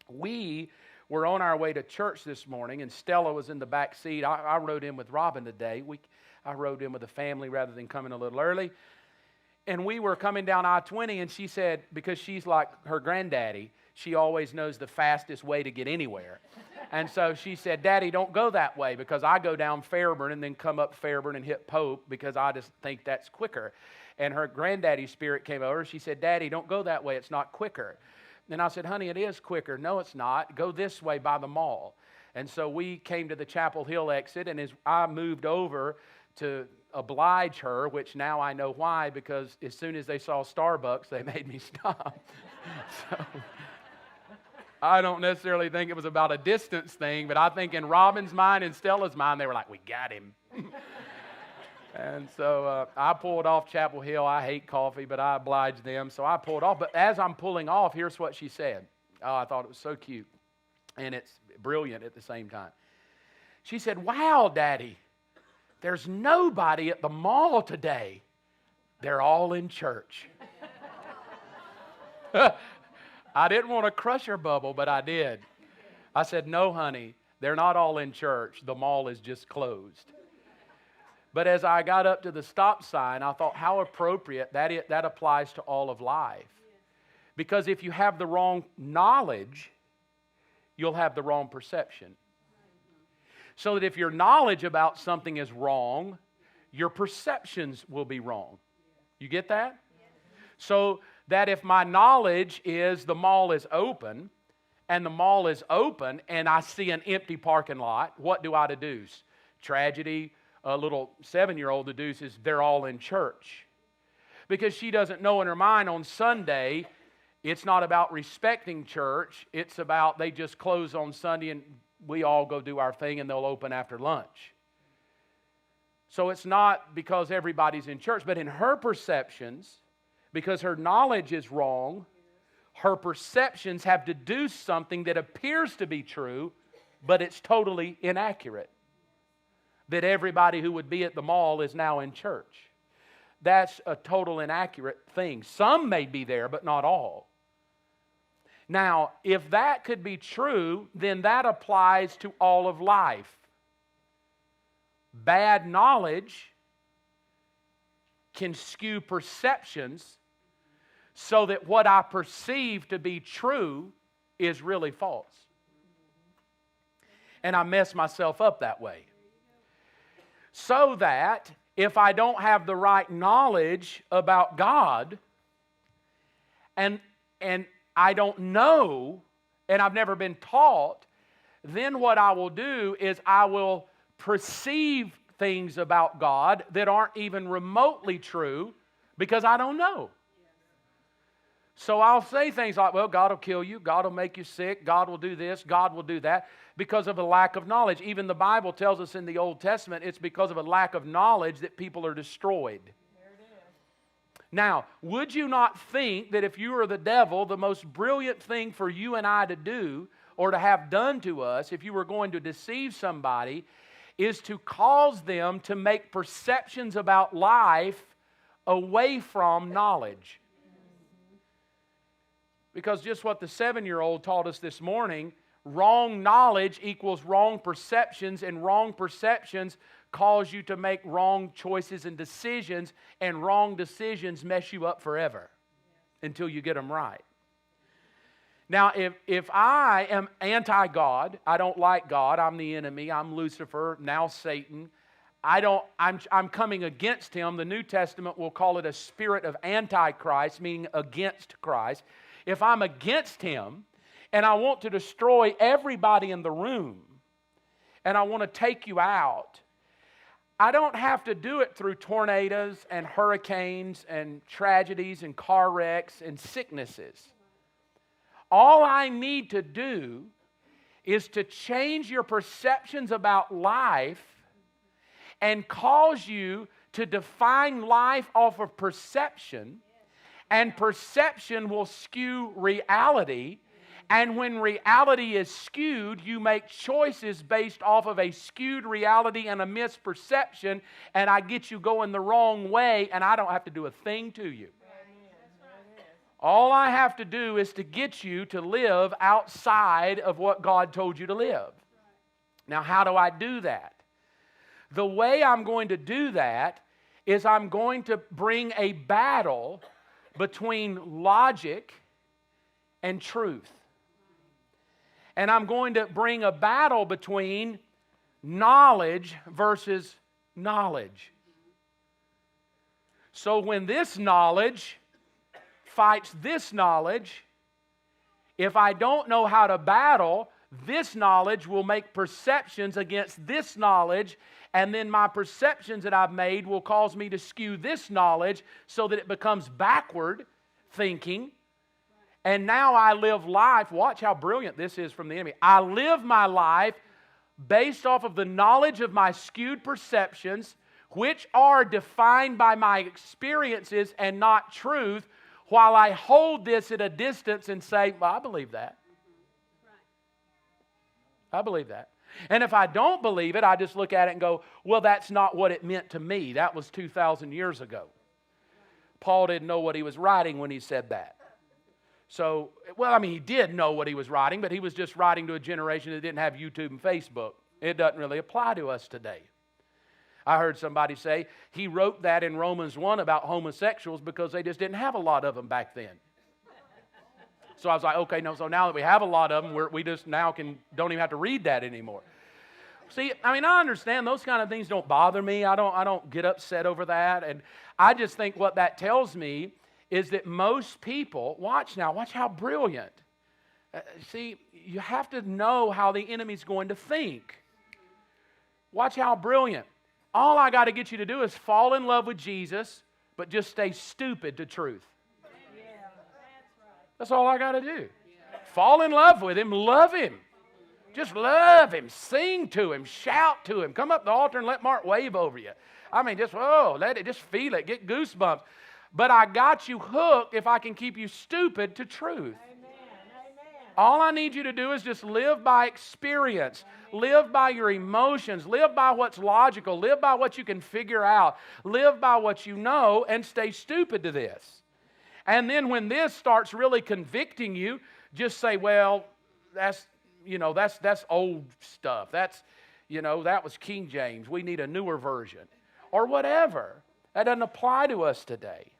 We were on our way to church this morning, and Stella was in the back seat. I rode in with Robin today. I rode in with the family rather than coming a little early. And we were coming down I-20, and she said, because she's like her granddaddy, she always knows the fastest way to get anywhere. And so she said, Daddy, don't go that way, because I go down Fairburn and then come up Fairburn and hit Pope, because I just think that's quicker. And her granddaddy spirit came over. She said, Daddy, don't go that way. It's not quicker. And I said, honey, it is quicker. No, it's not. Go this way by the mall. And so we came to the Chapel Hill exit, and as I moved over to oblige her, which now I know why, because as soon as they saw Starbucks, they made me stop. So I don't necessarily think it was about a distance thing, but I think in Robin's mind and Stella's mind, they were like, we got him. And so I pulled off Chapel Hill. I hate coffee, but I obliged them. So I pulled off. But as I'm pulling off, here's what she said. Oh, I thought it was so cute. And it's brilliant at the same time. She said, wow, Daddy, there's nobody at the mall today. They're all in church. I didn't want to crush her bubble, but I did. I said, no, honey, they're not all in church. The mall is just closed. But as I got up to the stop sign, I thought how appropriate that applies to all of life. Because if you have the wrong knowledge, you'll have the wrong perception. So that if your knowledge about something is wrong, your perceptions will be wrong. You get that? So that if my knowledge is the mall is open, and the mall is open, and I see an empty parking lot, what do I deduce? Tragedy. A little 7-year-old deduces they're all in church. Because she doesn't know in her mind on Sunday, it's not about respecting church. It's about they just close on Sunday and we all go do our thing and they'll open after lunch. So it's not because everybody's in church, but in her perceptions, because her knowledge is wrong, her perceptions have deduced something that appears to be true, but it's totally inaccurate. That everybody who would be at the mall is now in church. That's a total inaccurate thing. Some may be there, but not all. Now, if that could be true, then that applies to all of life. Bad knowledge can skew perceptions so that what I perceive to be true is really false. And I mess myself up that way. So that if I don't have the right knowledge about God, and I don't know, and I've never been taught, then what I will do is I will perceive things about God that aren't even remotely true because I don't know. So I'll say things like, well, God will kill you, God will make you sick, God will do this, God will do that, because of a lack of knowledge. Even the Bible tells us in the Old Testament it's because of a lack of knowledge that people are destroyed. There it is. Now, would you not think that if you were the devil, the most brilliant thing for you and I to do or to have done to us, if you were going to deceive somebody, is to cause them to make perceptions about life away from knowledge? Because just what the 7-year-old taught us this morning, wrong knowledge equals wrong perceptions, and wrong perceptions cause you to make wrong choices and decisions, and wrong decisions mess you up forever until you get them right. Now, if I am anti-God, I don't like God, I'm the enemy, I'm Lucifer, now Satan, I'm coming against Him. The New Testament will call it a spirit of antichrist, meaning against Christ. If I'm against Him and I want to destroy everybody in the room and I want to take you out, I don't have to do it through tornadoes and hurricanes and tragedies and car wrecks and sicknesses. All I need to do is to change your perceptions about life and cause you to define life off of perception. And perception will skew reality. And when reality is skewed, you make choices based off of a skewed reality and a misperception. And I get you going the wrong way, and I don't have to do a thing to you. All I have to do is to get you to live outside of what God told you to live. Now, how do I do that? The way I'm going to do that is I'm going to bring a battle between logic and truth. And I'm going to bring a battle between knowledge versus knowledge. So when this knowledge fights this knowledge, if I don't know how to battle, this knowledge will make perceptions against this knowledge, and then my perceptions that I've made will cause me to skew this knowledge so that it becomes backward thinking. And now I live life, watch how brilliant this is from the enemy. I live my life based off of the knowledge of my skewed perceptions, which are defined by my experiences and not truth, while I hold this at a distance and say, well, I believe that. I believe that. And if I don't believe it, I just look at it and go, well, that's not what it meant to me. That was 2,000 years ago. Paul didn't know what he was writing when he said that. So, well, I mean, he did know what he was writing, but he was just writing to a generation that didn't have YouTube and Facebook. It doesn't really apply to us today. I heard somebody say he wrote that in Romans 1 about homosexuals because they just didn't have a lot of them back then. So I was like, okay, no, so now that we have a lot of them, we just now don't even have to read that anymore. See, I mean, I understand those kind of things don't bother me. I don't get upset over that. And I just think what that tells me is that most people, watch how brilliant. See, you have to know how the enemy's going to think. Watch how brilliant. All I got to get you to do is fall in love with Jesus, but just stay stupid to truth. That's all I got to do. Fall in love with Him, love Him. Just love Him, sing to Him, shout to Him. Come up to the altar and let Mark wave over you. I mean, just feel it, get goosebumps. But I got you hooked if I can keep you stupid to truth. All I need you to do is just live by experience. Live by your emotions. Live by what's logical. Live by what you can figure out. Live by what you know and stay stupid to this. And then when this starts really convicting you, just say, well, that's old stuff. That was King James. We need a newer version. Or whatever. That doesn't apply to us today.